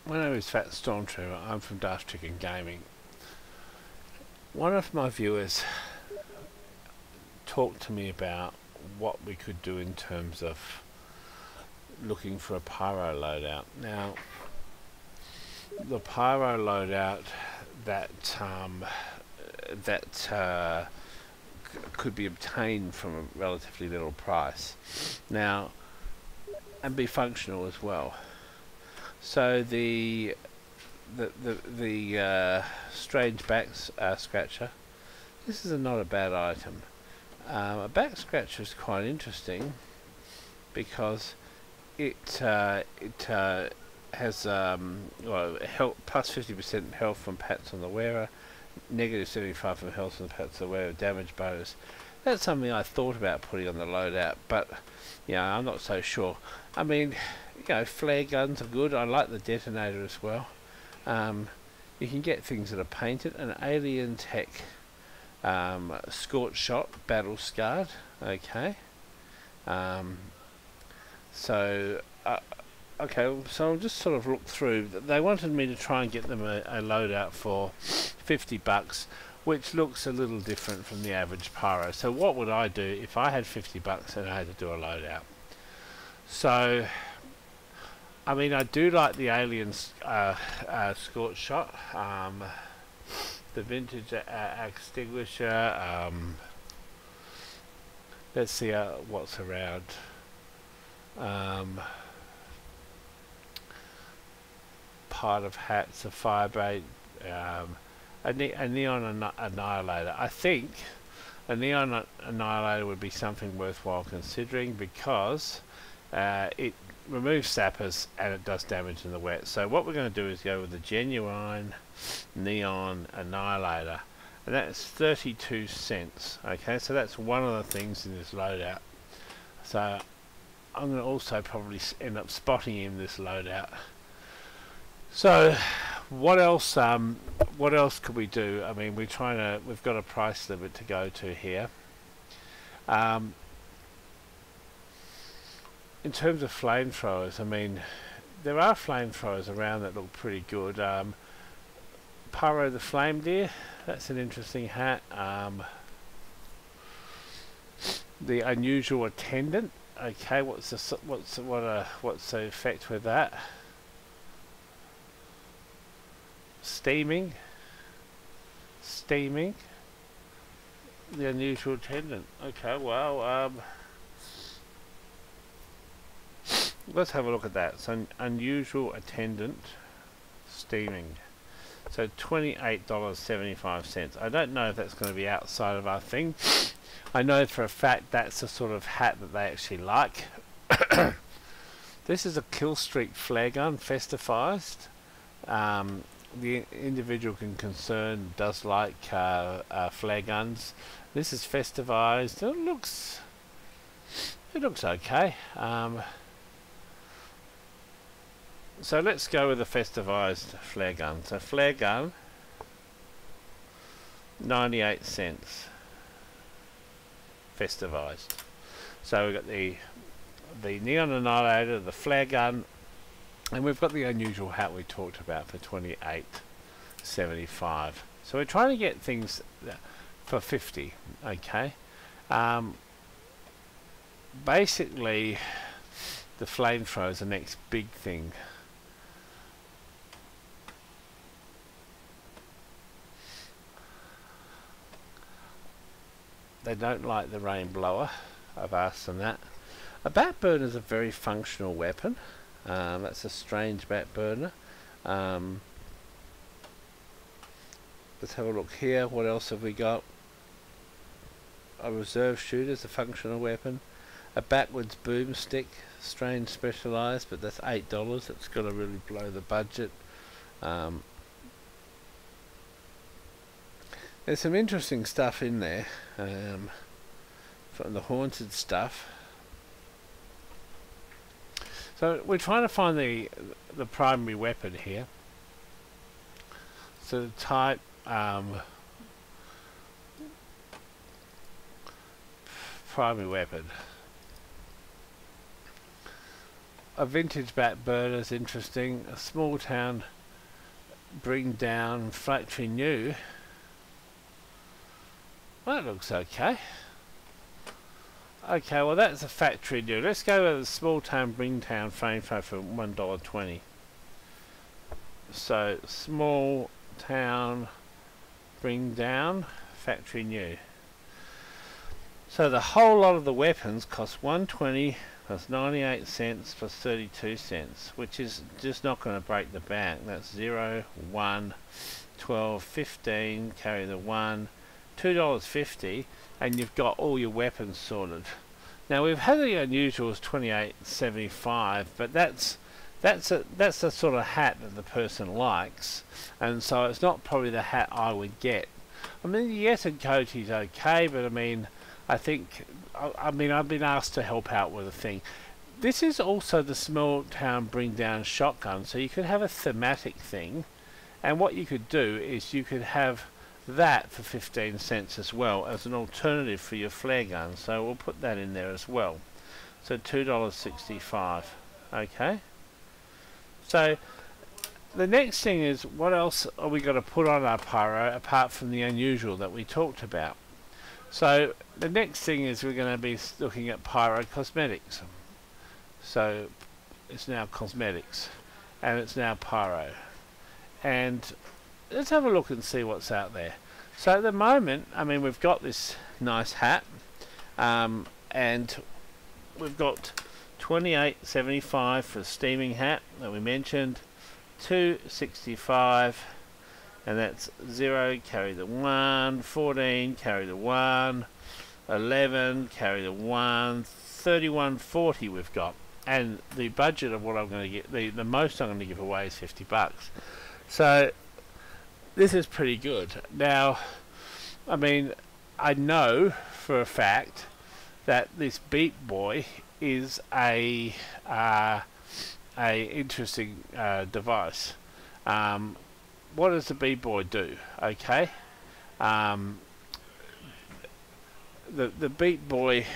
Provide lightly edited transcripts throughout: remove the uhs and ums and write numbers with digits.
My name is Fat Stormtrooper. I'm from Daft Chicken Gaming. One of my viewers talked to me about what we could do in terms of looking for a Pyro loadout. Now, the Pyro loadout that could be obtained from a relatively little price. Now, and be functional as well. So the strange back scratcher. This is not a bad item. A back scratcher is quite interesting because it has well, health, plus 50% health from pats on the wearer, negative 75 from health from the pats on the wearer, damage bonus. That's something I thought about putting on the loadout, but yeah, I'm not so sure. I mean, you know, flare guns are good. I like the detonator as well. You can get things that are painted. An alien tech scorch shot, battle scarred. Okay. So okay, so I'll just sort of look through. They wanted me to try and get them a loadout for $50, which looks a little different from the average Pyro. So what would I do if I had $50 and I had to do a loadout? So, I mean, I do like the alien scorch shot, the vintage extinguisher. Let's see what's around. Part of hats, a fireblade, a neon annihilator. I think a neon annihilator would be something worthwhile considering because it removes sappers and it does damage in the wet. So what we're going to do is go with the genuine neon annihilator, and that's 32 cents. Okay, so that's one of the things in this loadout. So I'm going to also probably end up spotting him this loadout. So what else could we do? I mean, we've got a price limit to go to here. In terms of flamethrowers, I mean, there are flamethrowers around that look pretty good. Pyro the Flame Deer, that's an interesting hat. The Unusual Attendant. Okay, what's the effect with that? Steaming. The Unusual Attendant. Okay, well, let's have a look at that. So, Unusual Attendant, steaming. So $28.75. I don't know if that's going to be outside of our thing. I know for a fact that's the sort of hat that they actually like. This is a kill streak flare gun, festivized. The individual concerned does like flare guns. This is festivized. It looks okay. So let's go with the festivized flare gun. So flare gun, 98 cents. Festivized. So we've got the neon annihilator, the flare gun, and we've got the unusual hat we talked about for $28.75. So we're trying to get things for 50. Okay. Basically, the flamethrower is the next big thing. They don't like the rain blower. I've asked them that. A bat burner is a very functional weapon. That's a strange bat burner. Let's have a look here. What else have we got? A reserve shooter is a functional weapon. A backwards boomstick, strange specialised, but that's $8. It's got to really blow the budget. There's some interesting stuff in there, from the haunted stuff. So we're trying to find the primary weapon here. So the type primary weapon. A vintage bat burner is interesting. A small town bring down factory new. Well, that looks okay. Okay, well that's a factory new. Let's go with the small town bring down frame for $1.20. So small town bring down factory new. So the whole lot of the weapons cost $1.20 plus 98 cents plus 32 cents, which is just not going to break the bank. That's 0, 1, 12, 15, carry the 1, $2.50, and you've got all your weapons sorted. Now we've had the unusuals $28.75, but that's the sort of hat that the person likes, and so it's not probably the hat I would get. I mean, the Yeti coat is okay, but I mean, I've been asked to help out with a thing. This is also the small town bring down shotgun, so you could have a thematic thing, and what you could do is you could have that for 15 cents as well as an alternative for your flare gun, so we'll put that in there as well. So $2.65. okay, so the next thing is, what else are we going to put on our pyro apart from the unusual that we talked about? So the next thing is we're going to be looking at pyro cosmetics. So it's now cosmetics and it's now pyro, and let's have a look and see what's out there. So at the moment, I mean, we've got this nice hat, and we've got $28.75 for the steaming hat that we mentioned, $2.65, and that's 0, carry the 1, 14, carry the 1, 11, carry the 1, $31.40 we've got, and the budget of what I'm going to get, the most I'm going to give away is $50. So this is pretty good. Now, I mean, I know for a fact that this Beat Boy is a interesting device. What does the Beat Boy do? Okay, the Beat Boy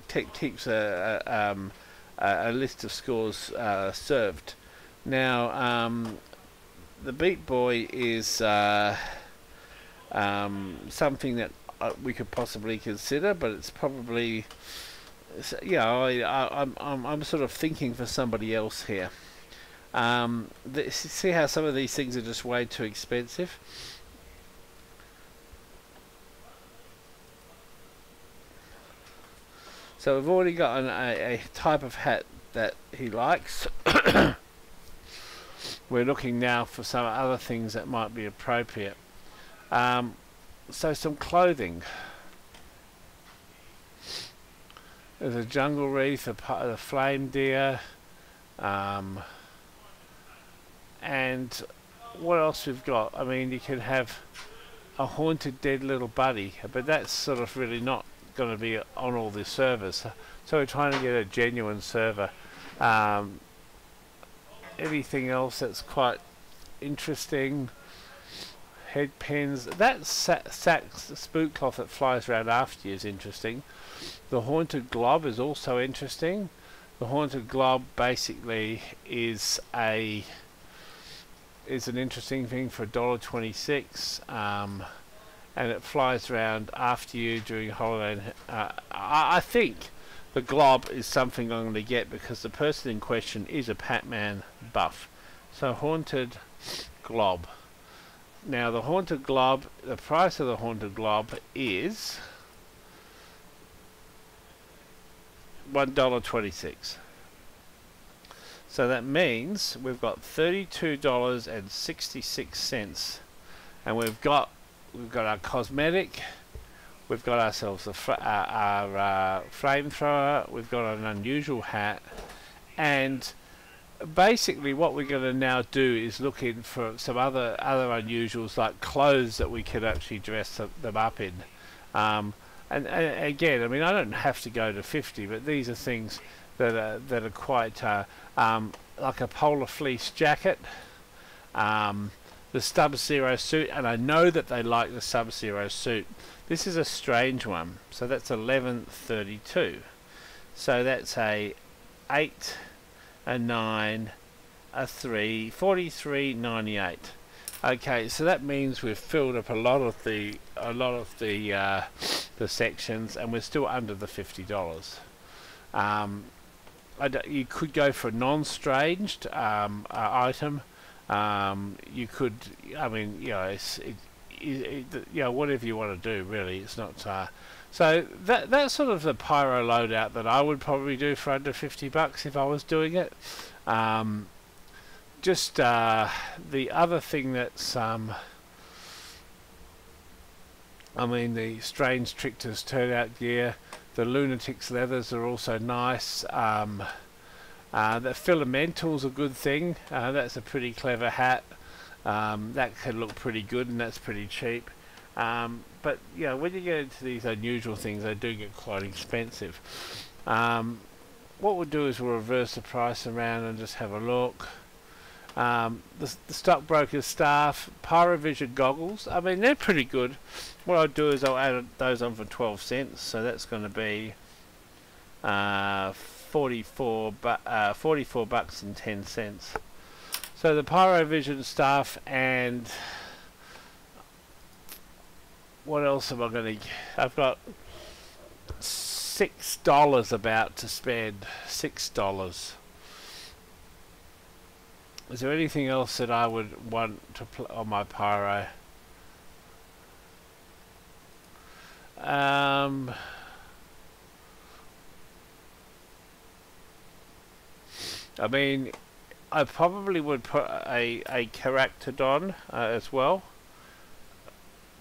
keeps a list of scores served. Now, the Beat Boy is something that we could possibly consider, but it's probably, I'm sort of thinking for somebody else here. See how some of these things are just way too expensive. So we've already got a type of hat that he likes. We're looking now for some other things that might be appropriate. So some clothing. There's a jungle wreath, a flame deer, and what else we've got? I mean, you can have a haunted dead little buddy, but that's sort of really not going to be on all the servers. So we're trying to get a genuine server. Anything else that's quite interesting? Head pins. That spook cloth that flies around after you is interesting. The haunted glob is also interesting. The haunted glob basically is an interesting thing for $1.26, and it flies around after you during holiday. I think the glob is something I'm going to get because the person in question is a Pac-Man buff. So haunted glob. Now the haunted glob, the price of the haunted glob is $1.26. So that means we've got $32.66, and we've got our cosmetic, we've got ourselves our flamethrower, we've got an unusual hat, and basically what we're going to now do is look in for some other unusuals, like clothes that we could actually dress them up in. And again, I mean, I don't have to go to 50, but these are things that are quite like a polar fleece jacket, the Sub-Zero suit, and I know that they like the Sub-Zero suit. This is a strange one, so that's $11.32. So that's a 8 a 9, a 3, 43.98. Okay, so that means we've filled up a lot of the sections, and we're still under the $50. You could go for a non-stranged item. You could, I mean, you know, you know, whatever you want to do, really. It's not. So that's sort of the Pyro loadout that I would probably do for under $50 if I was doing it. Just the other thing that's, I mean, the Strange Trickster's turnout gear, the Lunatic's leathers are also nice. The Filamental's a good thing. That's a pretty clever hat. That can look pretty good, and that's pretty cheap. But you know, when you get into these unusual things, they do get quite expensive. What we'll do is we'll reverse the price around and just have a look. The stockbroker's staff, Pyrovision goggles, I mean, they're pretty good. What I'll do is I'll add those on for 12 cents, so that's going to be 44 bucks and 10 cents. So the Pyrovision staff, and what else am I going to... I've got $6 about to spend. $6. Is there anything else that I would want to put on my Pyro? I mean, I probably would put a Charactodon as well.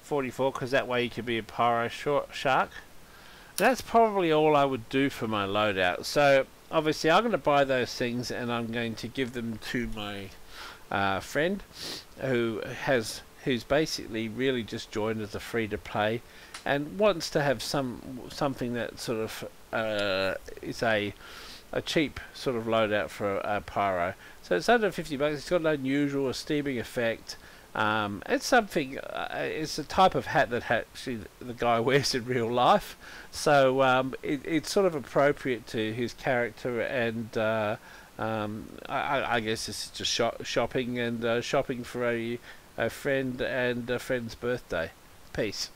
44, because that way you could be a Pyro shark. That's probably all I would do for my loadout. So obviously I'm going to buy those things, and I'm going to give them to my friend who's basically really just joined as a free to play and wants to have something that sort of is a cheap sort of loadout for a Pyro. So it's under $50. It's got an unusual steaming effect. It's something. It's a type of hat that actually the guy wears in real life. So it's sort of appropriate to his character, and I guess this is just shopping and shopping for a friend and a friend's birthday. Peace.